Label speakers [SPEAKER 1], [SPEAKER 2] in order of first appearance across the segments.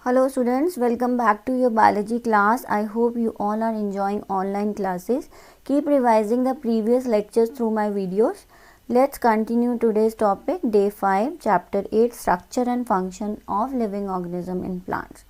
[SPEAKER 1] Hello students, welcome back to your biology class. I hope you all are enjoying online classes. Keep revising the previous lectures through my videos. Let's continue today's topic, day 5, chapter 8, structure and function of living organism in plants.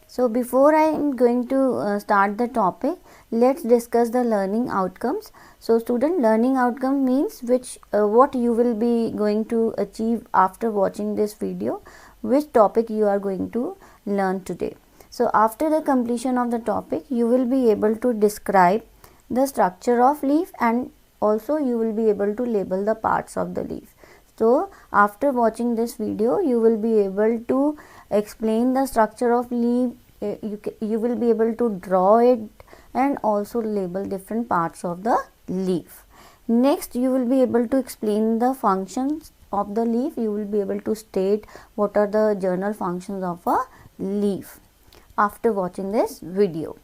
[SPEAKER 1] So before I am going to start the topic, let's discuss the learning outcomes. So student, learning outcome means what you will be going to achieve after watching this video, which topic you are going to learn today. So after the completion of the topic, you will be able to describe the structure of leaf and also you will be able to label the parts of the leaf. So after watching this video, you will be able to explain the structure of leaf, you will be able to draw it and also label different parts of the leaf. Next, you will be able to explain the functions of the leaf. You will be able to state what are the general functions of a leaf after watching this video.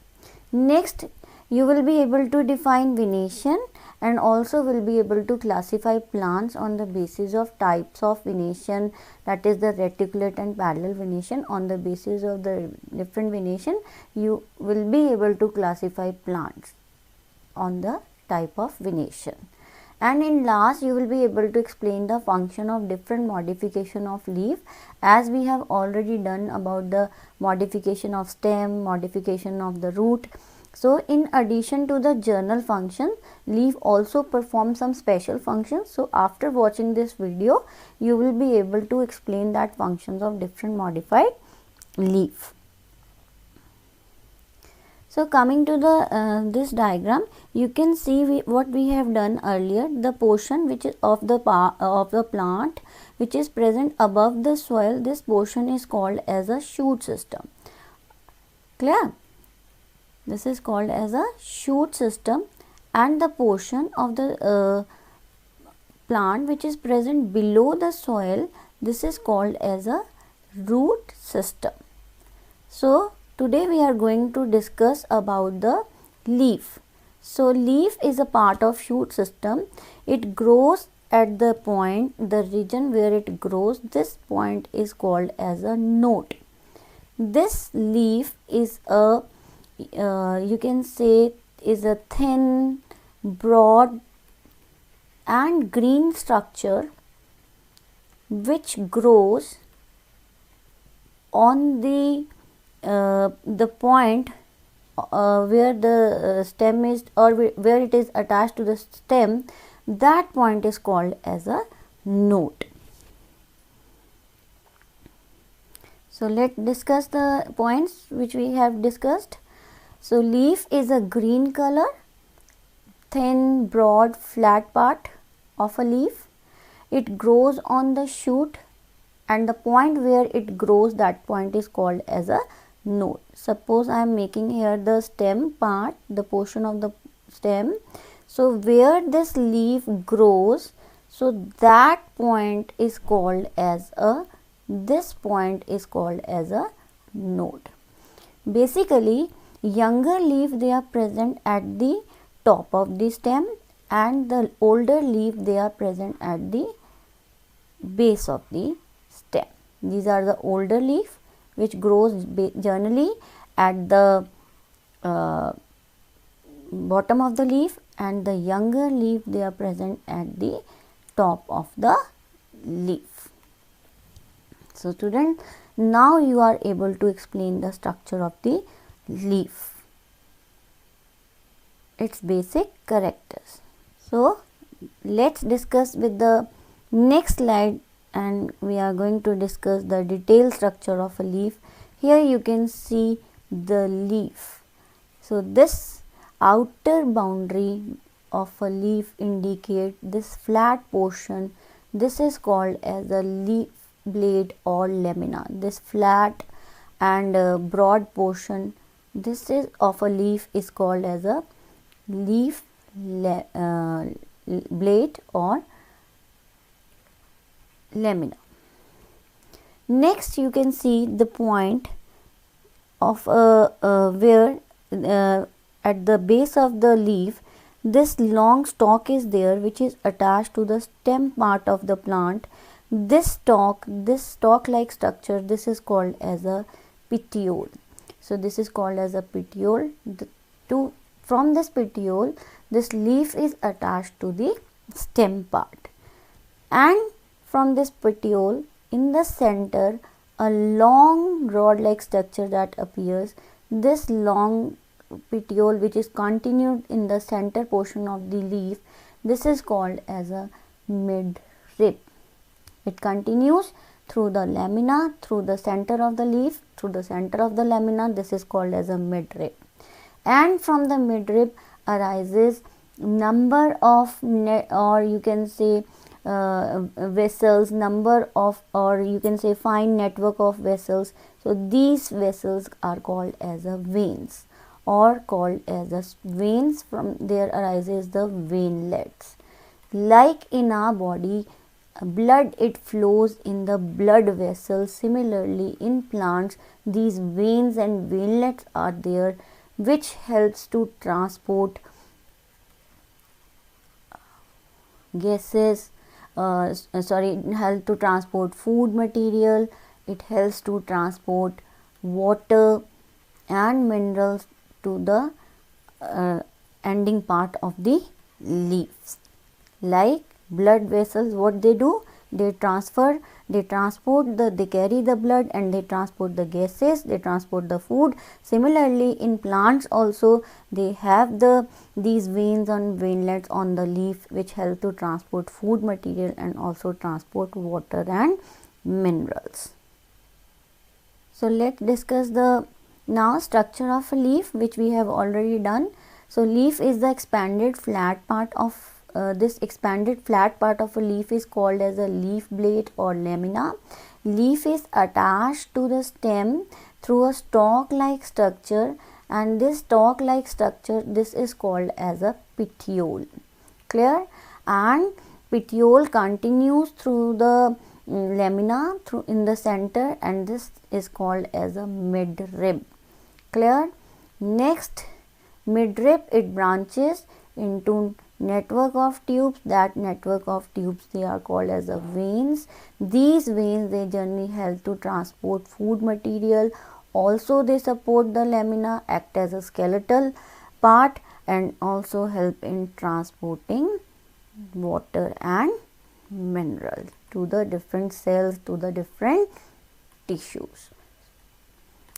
[SPEAKER 1] Next, you will be able to define venation and also will be able to classify plants on the basis of types of venation, that is the reticulate and parallel venation. On the basis of the different venation, you will be able to classify plants on the type of venation. And in last, you will be able to explain the function of different modification of leaf, as we have already done about the modification of stem, modification of the root. So in addition to the general function, leaf also performs some special functions. So after watching this video, you will be able to explain that functions of different modified leaf. So coming to the this diagram, you can see what we have done earlier. The portion which is of the plant which is present above the soil, this portion is called as a shoot system. Clear? This is called as a shoot system, and the portion of the plant which is present below the soil, this is called as a root system. So today we are going to discuss about the leaf. So leaf is a part of shoot system. It grows at the point, the region where it grows, this point is called as a node. This leaf is a you can say is a thin, broad and green structure which grows on the point where the stem is, or where it is attached to the stem. That point is called as a node. So let's discuss the points which we have discussed. So leaf is a green color, thin, broad, flat part of a leaf. It grows on the shoot, and the point where it grows, that point is called as a node. Suppose I am making here the stem part, the portion of the stem. So where this leaf grows, so that point is called as a, this point is called as a node. Basically, younger leaf, they are present at the top of the stem, and the older leaf, they are present at the base of the stem. These are the older leaf which grows generally at the bottom of the leaf, and the younger leaf, they are present at the top of the leaf. So student, now you are able to explain the structure of the leaf, its basic characters. So let's discuss with the next slide, and we are going to discuss the detailed structure of a leaf. Here you can see the leaf. So this outer boundary of a leaf indicate this flat portion. This is called as a leaf blade or lamina. This flat and broad portion, this is of a leaf, is called as a leaf blade or lamina. Next you can see the point of where at the base of the leaf this long stalk is there, which is attached to the stem part of the plant. This stalk like structure, this is called as a petiole. So this is called as a petiole. From this petiole, this leaf is attached to the stem part, and from this petiole in the center a long rod like structure that appears. This long petiole, which is continued in the center portion of the leaf, this is called as a midrib. It continues through the lamina, through the center of the leaf, through the center of the lamina. This is called as a midrib. And from the midrib arises number of or you can say vessels, number of, or you can say fine network of vessels. So these vessels are called as a veins, or called as a veins. From there arises the veinlets. Like in our body, blood, it flows in the blood vessels. Similarly in plants, these veins and veinlets are there, which helps to transport gases, help to transport food material. It helps to transport water and minerals to the ending part of the leaves. Like blood vessels, what they do, they transport they carry the blood and they transport the gases, they transport the food. Similarly in plants also, they have these veins and veinlets on the leaf, which help to transport food material and also transport water and minerals. So let's discuss the now structure of a leaf, which we have already done. So leaf is the expanded flat part of this expanded flat part of a leaf is called as a leaf blade or lamina. Leaf is attached to the stem through a stalk like structure, and this stalk like structure, this is called as a petiole. Clear? And petiole continues through the lamina through in the center, and this is called as a midrib. Clear? Next, midrib, it branches into network of tubes. That network of tubes, they are called as the veins. These veins, they generally help to transport food material. Also they support the lamina, act as a skeletal part, and also help in transporting water and mineral to the different cells, to the different tissues.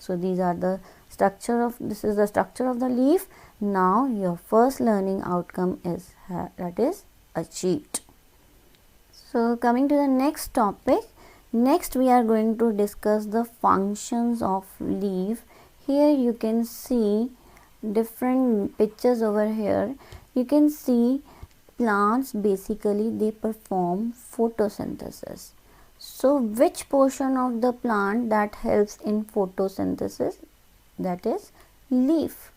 [SPEAKER 1] So these are the structure of, this is the structure of the leaf. Now your first learning outcome is that is achieved. So coming to the next topic, next we are going to discuss the functions of leaf. Here you can see different pictures over here. You can see plants, basically they perform photosynthesis. So which portion of the plant that helps in photosynthesis? That is leaf.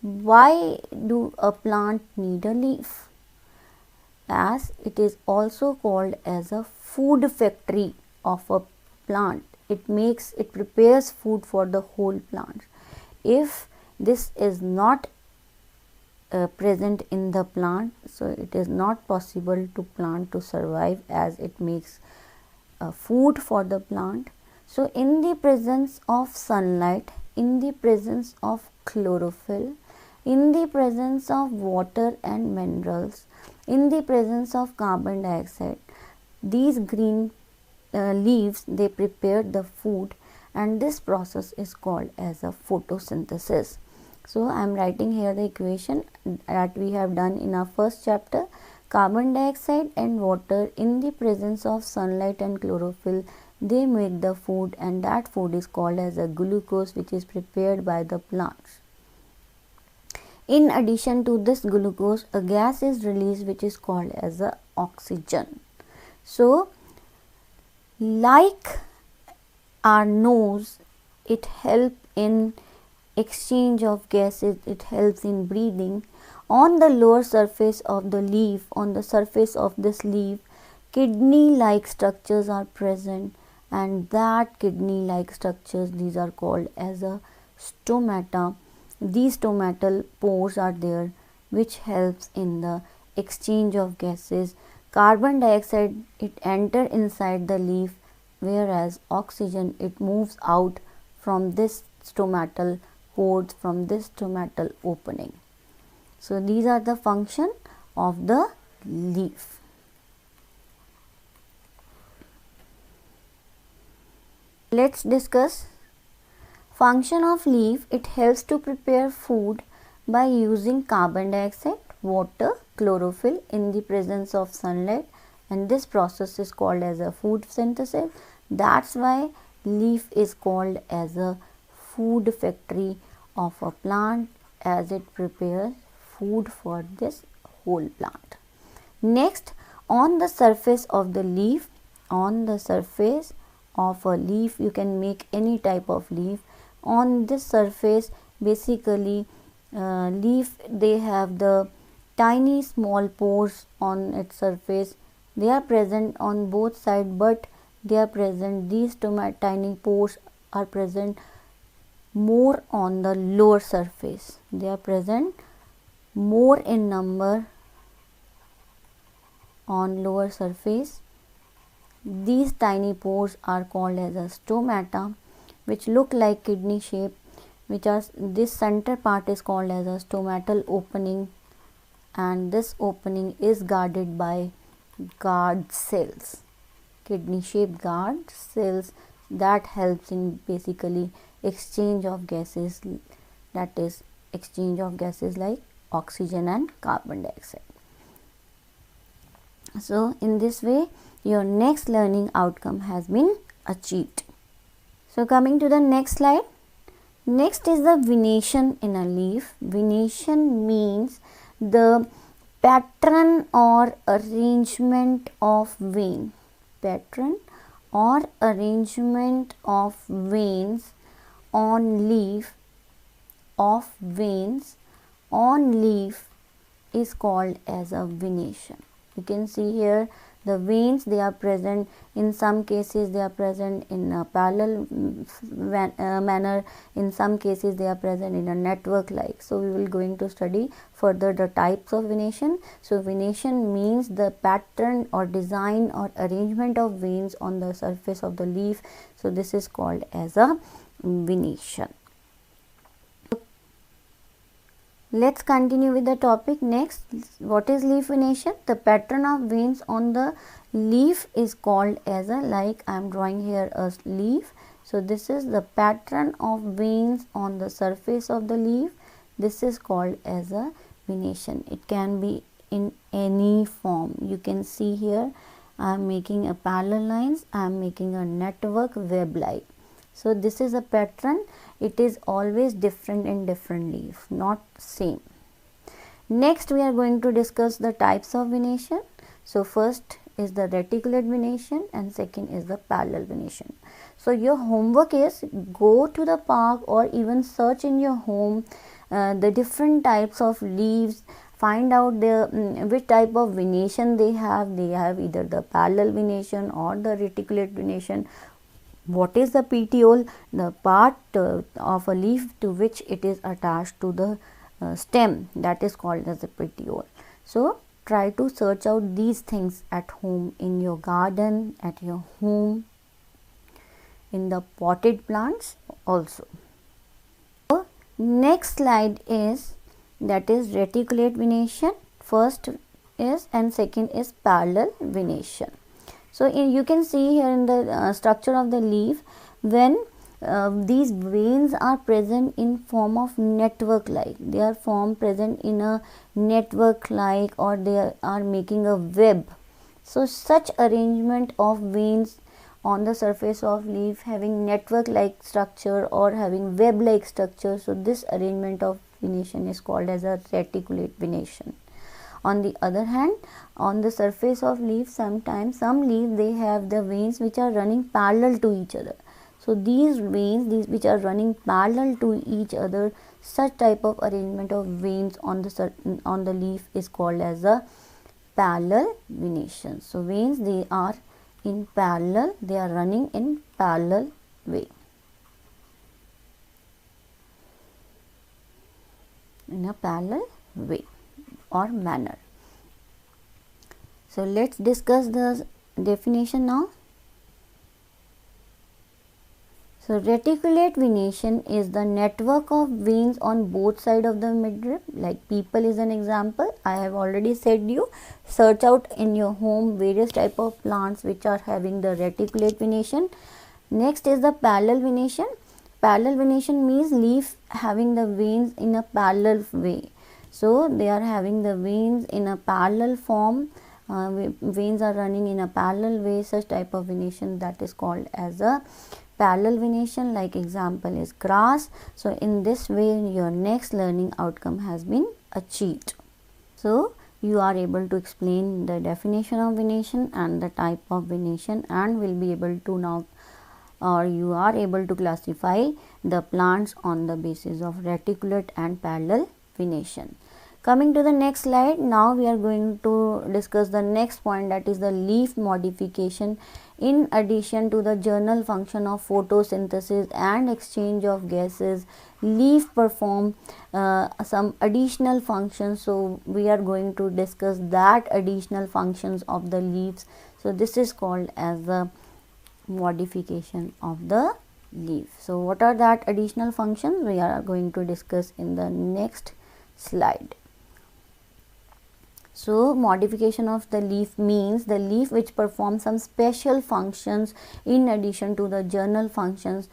[SPEAKER 1] Why do a plant need a leaf? As it is also called as a food factory of a plant. It prepares food for the whole plant. If this is not present in the plant, so it is not possible to plant to survive, as it makes food for the plant. So in the presence of sunlight, in the presence of chlorophyll, in the presence of water and minerals, in the presence of carbon dioxide, these green leaves, they prepare the food, and this process is called as a photosynthesis. So I am writing here the equation that we have done in our first chapter. Carbon dioxide and water in the presence of sunlight and chlorophyll, they make the food, and that food is called as a glucose, which is prepared by the plants. In addition to this glucose, a gas is released which is called as a oxygen. So like our nose, it helps in exchange of gases, it helps in breathing. On the lower surface of the leaf, on the surface of this leaf, kidney like structures are present, and that kidney like structures, these are called as a stomata. These stomatal pores are there which helps in the exchange of gases. Carbon dioxide, it enter inside the leaf, whereas oxygen, it moves out from this stomatal pores, from this stomatal opening. So these are the function of the leaf. Let's discuss function of leaf. It helps to prepare food by using carbon dioxide, water, chlorophyll in the presence of sunlight, and this process is called as a food synthesis. That's why leaf is called as a food factory of a plant, as it prepares food for this whole plant. Next, on the surface of the leaf, on the surface of a leaf, you can make any type of leaf. On this surface, basically leaf, they have the tiny small pores on its surface. They are present on both sides, but they are present, these tiny pores are present more on the lower surface. They are present more in number on lower surface. These tiny pores are called as a stomata, which look like kidney shape, which are, this center part is called as a stomatal opening, and this opening is guarded by guard cells, kidney shaped guard cells, that helps in basically exchange of gases, that is exchange of gases like oxygen and carbon dioxide. So in this way your next learning outcome has been achieved. So coming to the next slide. Next is the venation in a leaf. Venation means the pattern or arrangement of vein. Pattern or arrangement of veins on leaf, of veins on leaf is called as a venation. You can see here the veins, they are present, in some cases they are present in a parallel manner, in some cases they are present in a network like. So we will going to study further the types of venation. So venation means the pattern or design or arrangement of veins on the surface of the leaf. So this is called as a venation. Let's continue with the topic. Next, what is leaf venation? The pattern of veins on the leaf is called as a, like I am drawing here a leaf. So this is the pattern of veins on the surface of the leaf. This is called as a venation. It can be in any form. You can see here I am making a parallel lines, I am making a network web like. So this is a pattern. It is always different in different leaf, not same. Next we are going to discuss the types of venation. So first is the reticulate venation and second is the parallel venation. So your homework is go to the park or even search in your home the different types of leaves, find out the which type of venation they have. They have either the parallel venation or the reticulate venation. What is the petiole? The part of a leaf to which it is attached to the stem, that is called as the petiole. So try to search out these things at home, in your garden, at your home, in the potted plants also. So next slide is, that is reticulate venation. First is and second is parallel venation. So you can see here in the structure of the leaf, when these veins are present in form of network like, they are present in a network like, or they are making a web. So such arrangement of veins on the surface of leaf having network like structure or having web like structure, so this arrangement of venation is called as a reticulate venation. On the other hand, on the surface of leaf, sometimes some leaves they have the veins which are running parallel to each other. So these veins, these which are running parallel to each other, such type of arrangement of veins on the leaf is called as a parallel venation. So veins, they are in parallel, they are running in parallel way, in a parallel way or manner. So let's discuss the definition now. So reticulate venation is the network of veins on both sides of the midrib. Like people is an example. I have already said you, search out in your home various type of plants which are having the reticulate venation. Next is the parallel venation. Parallel venation means leaf having the veins in a parallel way. So they are having the veins in a parallel form. Veins are running in a parallel way. Such type of venation, that is called as a parallel venation. Like example is grass. So in this way your next learning outcome has been achieved. So you are able to explain the definition of venation and the type of venation, and will be able to now, or you are able to classify the plants on the basis of reticulate and parallel venation. Coming to the next slide, now we are going to discuss the next point, that is the leaf modification. In addition to the general function of photosynthesis and exchange of gases, leaf perform some additional functions. So we are going to discuss that additional functions of the leaves. So this is called as the modification of the leaf. So what are that additional functions? We are going to discuss in the next slide. So modification of the leaf means the leaf which performs some special functions in addition to the general functions,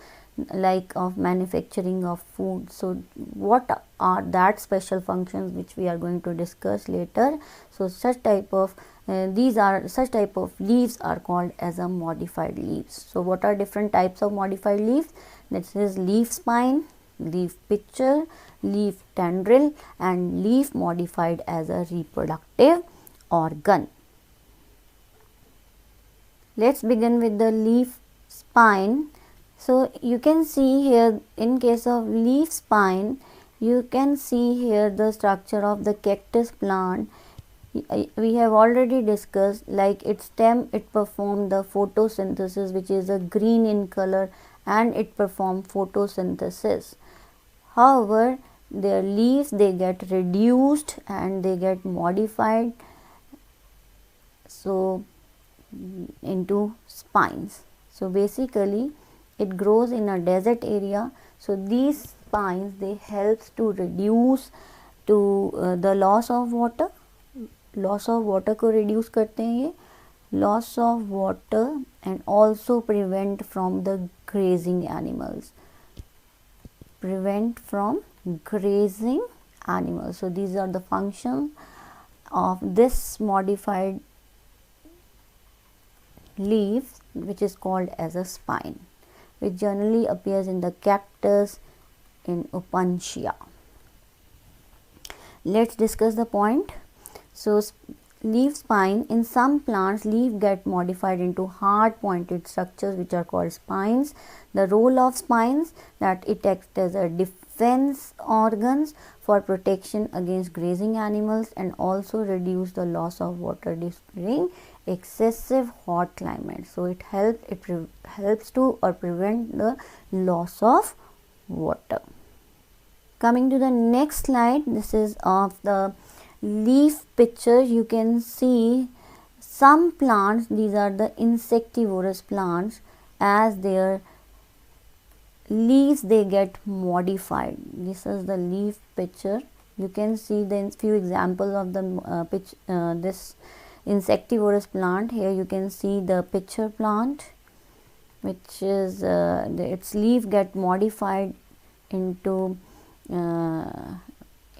[SPEAKER 1] like of manufacturing of food. So what are that special functions which we are going to discuss later. So such type of such type of leaves are called as a modified leaves. So what are different types of modified leaves? This is leaf spine, leaf pitcher, leaf tendril, and leaf modified as a reproductive organ. Let's begin with the leaf spine. So you can see here, in case of leaf spine, you can see here the structure of the cactus plant. We have already discussed, like its stem, it performs the photosynthesis, which is a green in color, and it performs photosynthesis. However, their leaves, they get reduced and they get modified so into spines. So basically it grows in a desert area. So these spines, they helps to reduce to the loss of water. Loss of water को reduce करते हैं ये, loss of water, and also prevent from the grazing animals, prevent from grazing animals. So these are the functions of this modified leaf, which is called as a spine, which generally appears in the cactus, in Opuntia. Let's discuss the point. So leaf spine, in some plants leaf get modified into hard pointed structures which are called spines. The role of spines, that it acts as a defense organs for protection against grazing animals, and also reduce the loss of water during excessive hot climate. So it helps to or prevent the loss of water. Coming to the next slide, this is of the leaf picture. You can see some plants, these are the insectivorous plants, as their leaves, they get modified. This is the leaf picture. You can see the few examples of the this insectivorous plant. Here you can see the pitcher plant, which is its leaf get modified into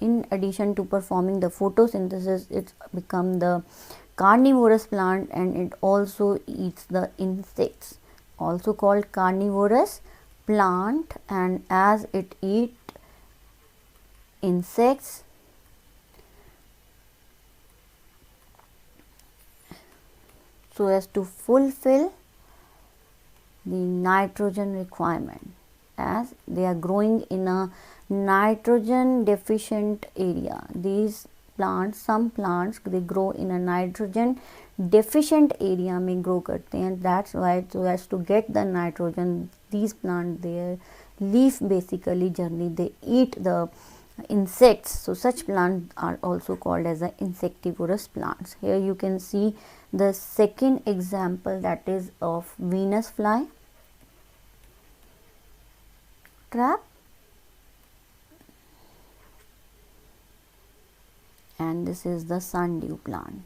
[SPEAKER 1] in addition to performing the photosynthesis, it become the carnivorous plant, and it also eats the insects, also called carnivorous plant. And as it eat insects, so as to fulfill the nitrogen requirement, as they are growing in a nitrogen deficient area. These plants, some plants they grow in a nitrogen deficient area में grow करते हैं. That's why, so as to get the nitrogen, these plants, their leaf basically generally they eat the insects. So such plants are also called as the insectivorous plants. Here you can see the second example, that is of Venus fly trap, and this is the sundew plant.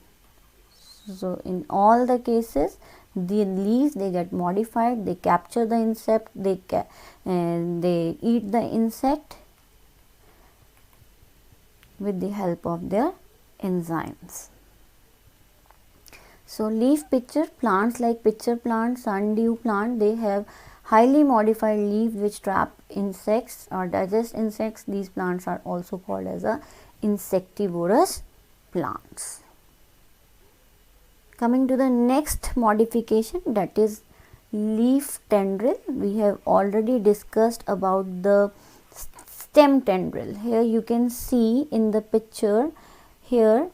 [SPEAKER 1] So in all the cases, the leaves they get modified, they capture the insect, they eat the insect with the help of their enzymes. So leaf pitcher plants like pitcher plant, sundew plant, they have highly modified leaves which trap insects or digest insects. These plants are also called as a insectivorous plants. Coming to the next modification, that is leaf tendril. We have already discussed about the stem tendril. Here you can see in the picture, here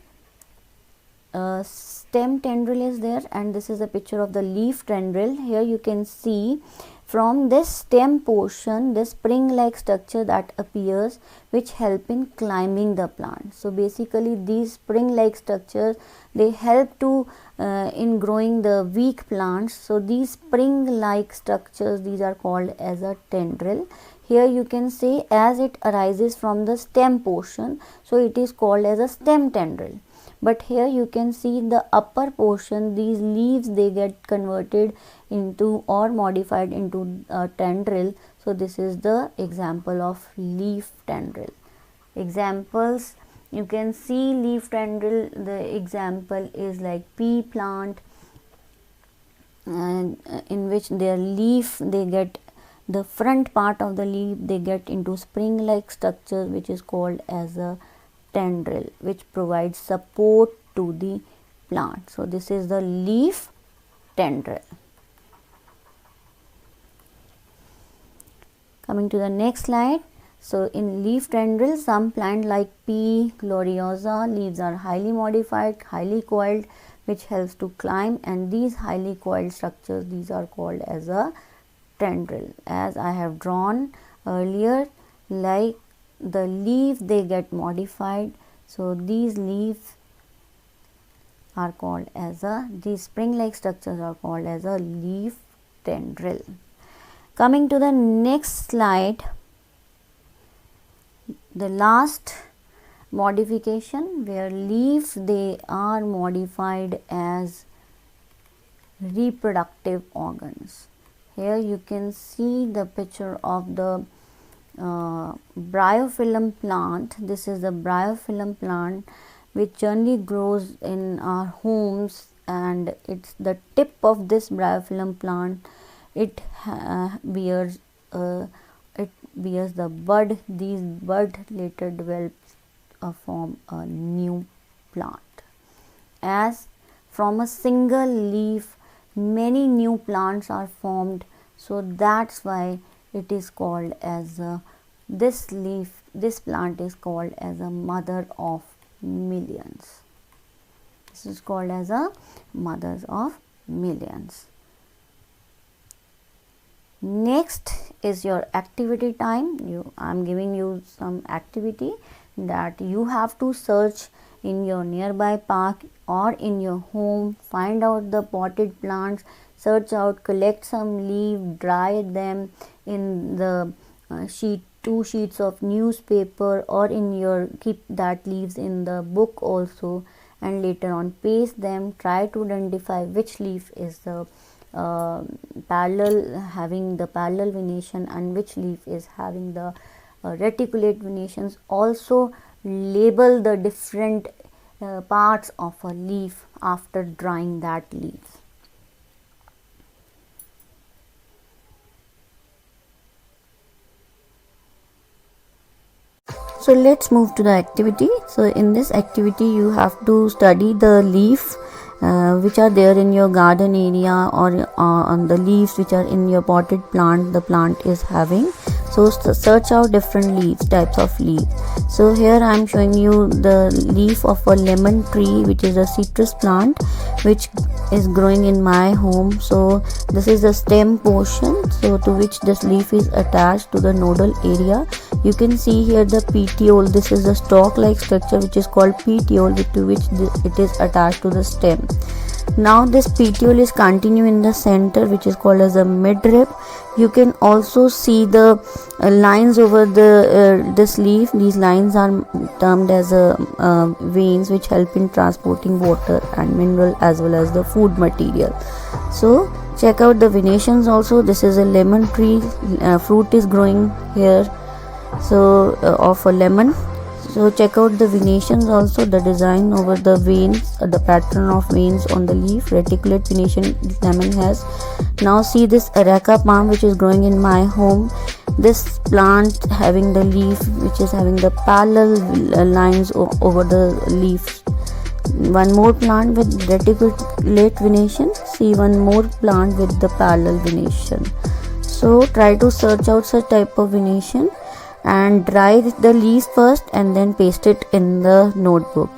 [SPEAKER 1] stem tendril is there, and this is a picture of the leaf tendril. Here you can see from this stem portion this spring like structure that appears, which help in climbing the plant. So basically these spring like structures they help to in growing the weak plants. So these spring like structures, these are called as a tendril. Here you can see as it arises from the stem portion, so it is called as a stem tendril. But here you can see the upper portion, these leaves they get converted into or modified into a tendril. So this is the example of leaf tendril. Examples, you can see leaf tendril, the example is like pea plant, and in which their leaf they get, the front part of the leaf they get into spring like structure, which is called as a tendril, which provides support to the plant. So this is the leaf tendril. Coming to the next slide. So in leaf tendril, some plant like pea, gloriosa, leaves are highly modified, highly coiled, which helps to climb, and these highly coiled structures, these are called as a tendril. As I have drawn earlier, like the leaf they get modified, so these leaves are called as a, these spring like structures are called as a leaf tendril. Coming to the next slide, the last modification where leaves they are modified as reproductive organs. Here you can see the picture of the bryophyllum plant. This is the bryophyllum plant which generally grows in our homes, and it's the tip of this bryophyllum plant, it bears the bud. These bud later develops form a new plant. As from a single leaf many new plants are formed, so that's why it is called as this plant is called as a mother of millions. This is called as a mother of millions. Next is your activity time. I am giving you some activity that you have to search in your nearby park or in your home, find out the potted plants, search out, collect some leaves, dry them in the two sheets of newspaper, or in your, keep that leaves in the book also, and later on paste them. Try to identify which leaf is the parallel, having the parallel venation, and which leaf is having the reticulate venations. Also label the different parts of a leaf after drying that leaf. So let's move to the activity. So in this activity you have to study the leaf which are there in your garden area, or on the leaves which are in your potted plant the plant is having. So search out different leaves, types of leaves. So here I am showing you the leaf of a lemon tree, which is a citrus plant which is growing in my home. So this is the stem portion, so to which this leaf is attached to the nodal area. You can see here the petiole. This is the stalk like structure which is called petiole, to which it is attached to the stem. Now this petiole is continue in the center, which is called as a midrib. You can also see the lines over the this leaf. These lines are termed as veins, which help in transporting water and mineral as well as the food material. So check out the venations also. This is a lemon tree, fruit is growing here, so of a lemon. So check out the venations also, the design over the veins, the pattern of veins on the leaf, reticulate venation lemon has. Now see this areca palm which is growing in my home. This plant having the leaf which is having the parallel lines over the leaves. One more plant with reticulate venation. See one more plant with the parallel venation. So try to search out such type of venation and dry the leaves first and then paste it in the notebook,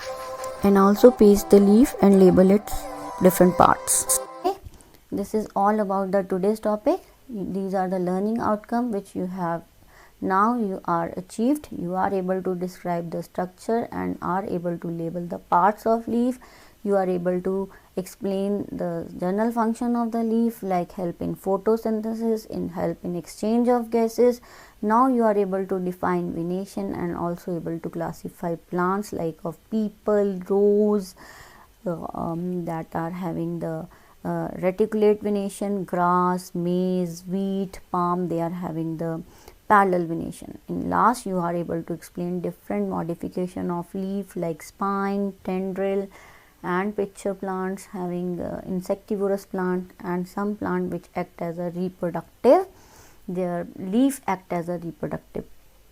[SPEAKER 1] and also paste the leaf and label its different parts. Okay, this is all about the today's topic. These are the learning outcome which you have now you are achieved. You are able to describe the structure and are able to label the parts of leaf. You are able to explain the general function of the leaf, like help in photosynthesis, in help in exchange of gases. Now you are able to define venation and also able to classify plants like of people, rose, that are having the reticulate venation, grass, maize, wheat, palm, they are having the parallel venation. In last, you are able to explain different modification of leaf like spine, tendril, and pitcher plants having insectivorous plant, and some plant which act as a reproductive, their leaf act as a reproductive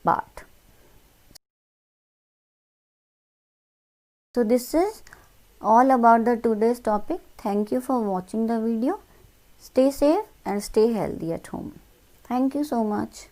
[SPEAKER 1] part. So this is all about the today's topic. Thank you for watching the video. Stay safe and stay healthy at home. Thank you so much.